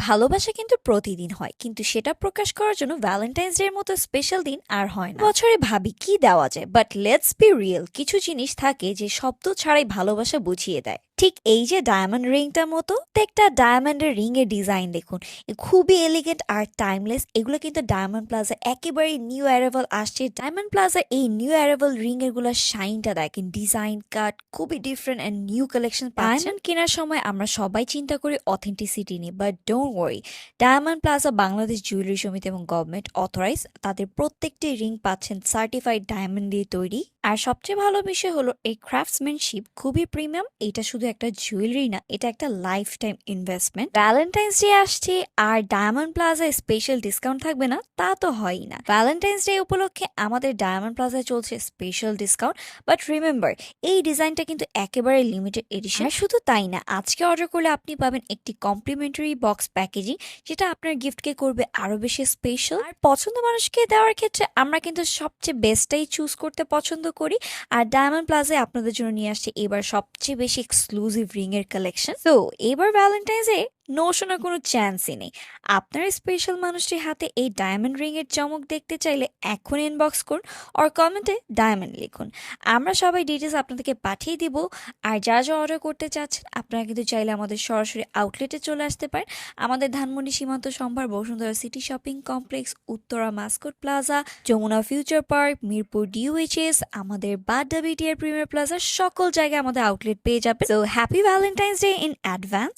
ভালোবাসা কিন্তু প্রতিদিন হয়, কিন্তু সেটা প্রকাশ করার জন্য ভ্যালেন্টাইন্স ডে এর মতো স্পেশাল দিন আর হয় না। বছরে ভাবি কি দেওয়া যায়, বাট লেটস বি রিয়েল, কিছু জিনিস থাকে যে শব্দ ছাড়াই ভালোবাসা বুঝিয়ে দেয়। ঠিক এই যে ডায়মন্ড রিংটার মতো, একটা ডায়মন্ডের রিং এর ডিজাইন দেখুন, খুবই এলিগেন্ট আর টাইমলেস। এগুলো কিন্তু ডায়মন্ড প্লাজা একেবারে নিউ অ্যারাইভাল আসছে। ডায়মন্ড প্লাজা এই নিউ অ্যারাইভাল রিং এর গুলা শাইনটা দেখেন, ডিজাইন কাট খুবই different and new collection. Diamond কেনার সময় আমরা সবাই চিন্তা করি অথেন্টিসিটি নিয়ে, but don't worry, Diamond Plaza Bangladesh jewellery সমিতি এবং গভর্নমেন্ট অথরাইজ, তাদের প্রত্যেকটি রিং পাচ্ছেন সার্টিফাইড ডায়মন্ড দিয়ে তৈরি। আর সবচেয়ে ভালো বিষয় হলো এই ক্রাফটসম্যানশিপ খুবই প্রিমিয়াম। এটা শুধু একটা জুয়েলারি না, এটা একটা life time investment. Valentine's day আসছে আর ডায়মন্ড প্লাজায় স্পেশাল ডিসকাউন্ট থাকবে না তা তো হয়ই না। ভ্যালেন্টাইন্স ডে উপলক্ষে আমাদের ডায়মন্ড প্লাজায় চলছে স্পেশাল ডিসকাউন্ট, বাট রিমেম্বার, এই ডিজাইনটা কিন্তু একেবারে লিমিটেড এডিশন। শুধু তাই না, আজকে অর্ডার করলে আপনি পাবেন একটি কমপ্লিমেন্টারি বক্স প্যাকেজিং, যেটা আপনার গিফটকে করবে আরো বেশি স্পেশাল। আর পছন্দ মানুষকে দেওয়ার ক্ষেত্রে আমরা কিন্তু সবচেয়ে বেস্টটাই চুজ করতে পছন্দ করি। আর ডায়মন্ড প্লাজায় আপনাদের জন্য নিয়ে আসছে এবার সবচেয়ে বেশি এক্সক্লুসিভ রিং এর কালেকশন। তো এবার ভ্যালেন্টাইন্সে নো শোনার কোনো চান্সই নেই। আপনার স্পেশাল মানুষটির হাতে এই ডায়মন্ড রিং এর চমক দেখতে চাইলে এখন ইনবক্স করুন আর কমেন্টে ডায়মন্ড লিখুন। আমরা সবাই ডিটেলস আপনাদেরকে পাঠিয়ে দিব। আর যা যা অর্ডার করতে চাচ্ছেন আপনারা কিন্তু চাইলে আমাদের সরাসরি আউটলেটে চলে আসতে পারেন। আমাদের Dhanmondi Shimanto Shambhar, Bashundhara city shopping complex, Uttara mascot plaza, Jamuna future park, Mirpur DOHS, আমাদের বাড্ডা বিটিআর প্রিমিয়ার প্লাজা, সকল জায়গায় আমাদের আউটলেট পেয়ে যাবে। So happy Valentine's day in advance.